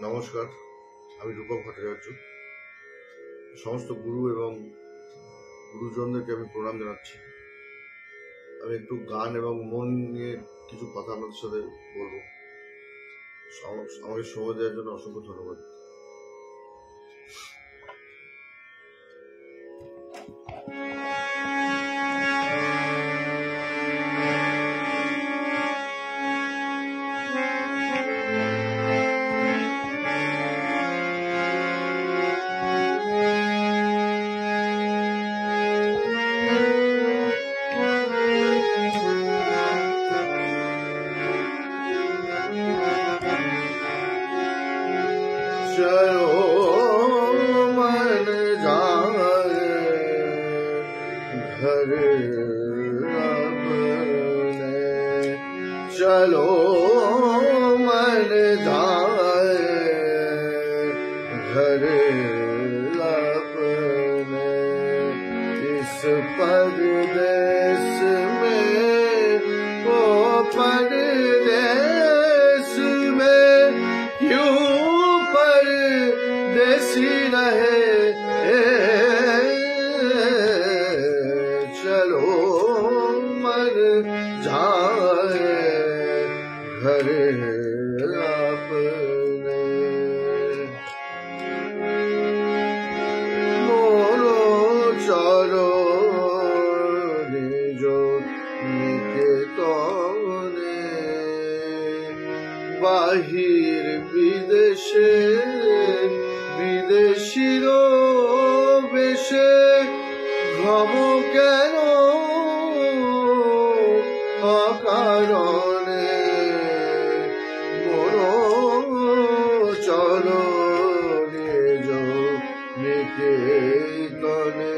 নমস্কার, আমি রূপক ভট্টাচার্য। সমস্ত গুরু এবং গুরুজনদেরকে আমি প্রণাম জানাচ্ছি। আমি একটু গান এবং মন নিয়ে কিছু কথা আপনাদের সাথে বলবো। আমাকে সময় দেওয়ার জন্য অসংখ্য ধন্যবাদ। चलो मन जाए घर अपने, चलो मन जाए घर अपने। इस परदेस में ओ परदेस में क्यों परदेसी रहे। चलो मन जाए घर अपने। मोरो चलो निजो निकेतने, বাহির বিদেশে বিদেশির বেশে ভ্রম কেন অকারণে। মোরো চলো নিজ নিকেতনে।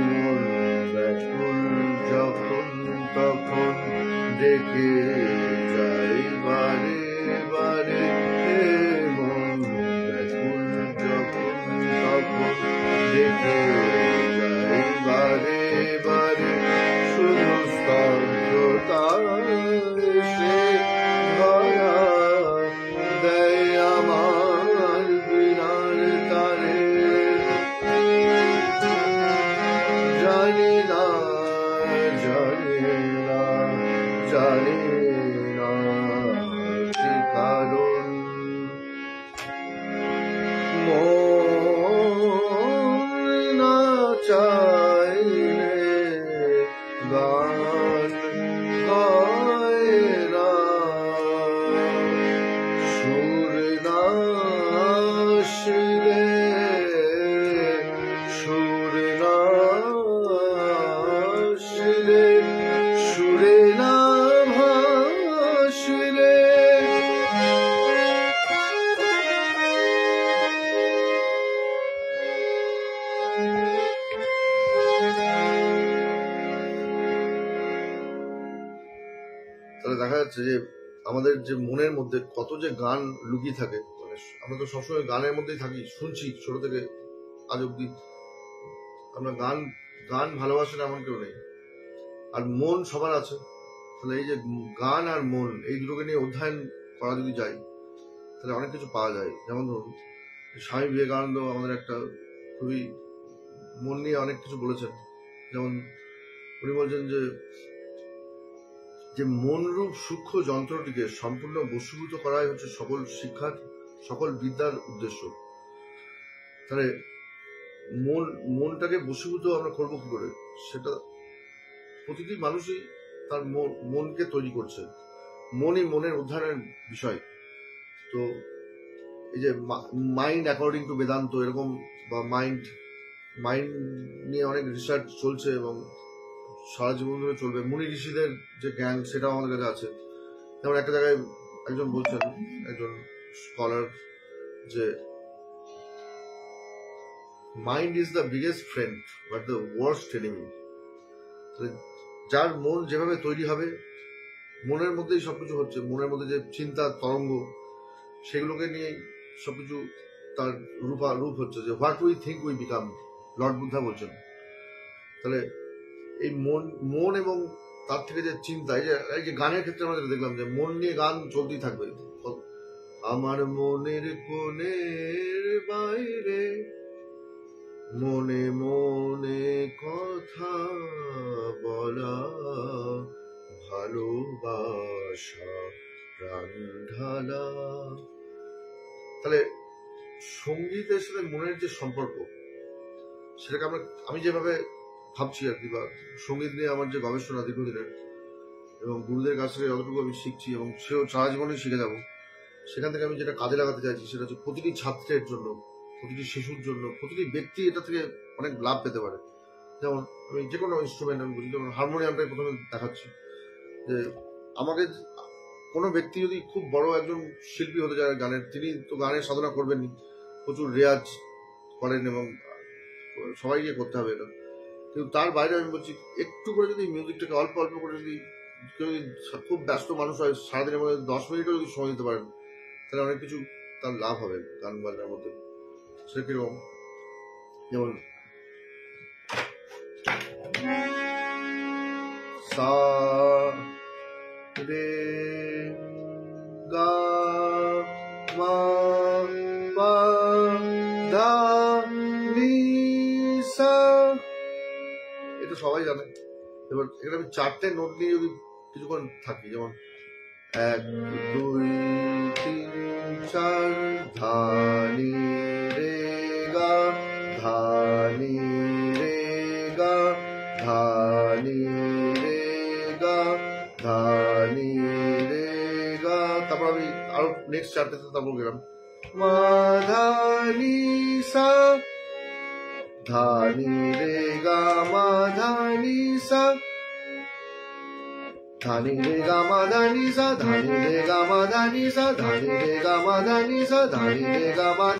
মন ব্যাকুল যখন তখন ডেকে যাই বারে বারে। মন ব্যাকুল যখন তখন ডেকে যাই বারে বারে। শুধু স্তব্ধতা এসে ধরা দেয় আমার বিনার তারে। জানি না জানি না জানি না কি কারণ, মন না চাইলে গান হয় না। সুর না আসলে সুর না আসলে সুরে না ভাসলে। তাহলে দেখা যাচ্ছে যে আমাদের যে মনের মধ্যে কত যে গান লুকিয়ে থাকে। মানে আমরা তো সবসময় গানের মধ্যেই থাকি, শুনছি ছোট থেকে আজ অব্দি। আমরা গান গান ভালোবাসে না এমন কেউ নেই। আর মন সবার আছে। তাহলে এই যে গান আর মন, এই দুটোকে নিয়ে অধ্যয়ন করা যদি যায় তাহলে অনেক কিছু পাওয়া যায়। যেমন ধরুন স্বামী বিবেকানন্দ আমাদের একটা খুবই মন নিয়ে অনেক কিছু বলেছেন। যেমন উনি বলছেন যে যে মনরূপ সূক্ষ্ম যন্ত্রটিকে সম্পূর্ণ বশীভূত করাই হচ্ছে সকল শিক্ষার সকল বিদ্যার উদ্দেশ্য। তাহলে মনটাকে বশীভূত আমরা করবো কি করে? সেটা প্রতিটি মানুষই তার মনকে তৈরি করছে। মনই মনের উদ্ধারের বিষয়। তো এই যে মাইন্ড অ্যাকর্ডিং টু বেদান্ত এরকম, বা মাইন্ড নিয়ে অনেক রিসার্চ চলছে এবং সারা জীবন ধরে চলবে। মুনি ঋষিদের যে জ্ঞান সেটাও আমাদের কাছে আছে। যেমন একটা জায়গায় একজন বলছেন, একজন স্কলার, যে mind is the biggest friend but the worst enemy. যার মন যেভাবে তৈরি হবে, মনের মধ্যেই সবকিছু হচ্ছে। মনের মধ্যে যে চিন্তা তরঙ্গ, সেগুলোকে নিয়ে সবকিছু তার রূপ হচ্ছে। যে what we think we become, Lord Buddha বলছেন। তাহলে এই মন এবং তার থেকে যে চিন্তা, এই যে গানের ক্ষেত্রে আমরা যেটা দেখলাম যে মন নিয়ে গান চলতেই থাকবে। আমার মনের কোণের বাইরে মনে মনে কথা বলা, ভালোবাসা প্রাণ ঢালা। তাহলে সঙ্গীতের সাথে মনের যে সম্পর্ক, সেটাকে আমি যেভাবে ভাবছি আর কি, বা সঙ্গীত নিয়ে আমার যে গবেষণা দীর্ঘদিনের, এবং গুরুদের কাছ থেকে যতটুকু আমি শিখছি এবং সেও সারা জীবনে শিখে যাব, সেখান থেকে আমি যেটা কাজে লাগাতে চাইছি সেটা হচ্ছে প্রতিটি ছাত্রের জন্য, প্রতিটি শিশুর জন্য, প্রতিটি ব্যক্তি এটা থেকে অনেক লাভ পেতে পারে। যেমন আমি যে কোনো ইনস্ট্রুমেন্ট আমি বুঝি, যেমন হারমোনিয়ামটাই প্রথমে দেখাচ্ছি, যে আমাকে কোনো ব্যক্তি যদি খুব বড় একজন শিল্পী হতে চায় গানের, তিনি তো গানের সাধনা করবেনই, প্রচুর রেয়াজ করেন এবং সবাইকে করতে হবে এটা। কিন্তু তার বাইরে আমি বলছি, একটু করে যদি মিউজিকটাকে অল্প অল্প করে যদি কেউ খুব ব্যস্ত মানুষ হয়, সারাদিনের মধ্যে 10 মিনিটও যদি সময় দিতে পারেন, তাহলে অনেক কিছু তার লাভ হবে গান বাজনার মধ্যে। সেটা কিরকম, যেমন সা রে গা মা পা ধা নি সা, এটা সবাই জানে। এবার এখানে আমি 4টে নোট নিয়ে যদি কিছুক্ষণ থাকি, যেমন 1 2 3 4 ধা নি রে গা, ধা নি রে গা, ধা নি রে গা, ধা নি রে গা। তারপর আমি আরো নেক্সট 4টে তারপর গেলাম মা ধা নি সা, ধা নি রে গা মা ধা নি সা, ধা নি রে গা মা ধা নি সা, ধা নি রে গা মা ধা নি সা, ধা নি রে গা মা ধা নি সা, ধা নি রে গা মা।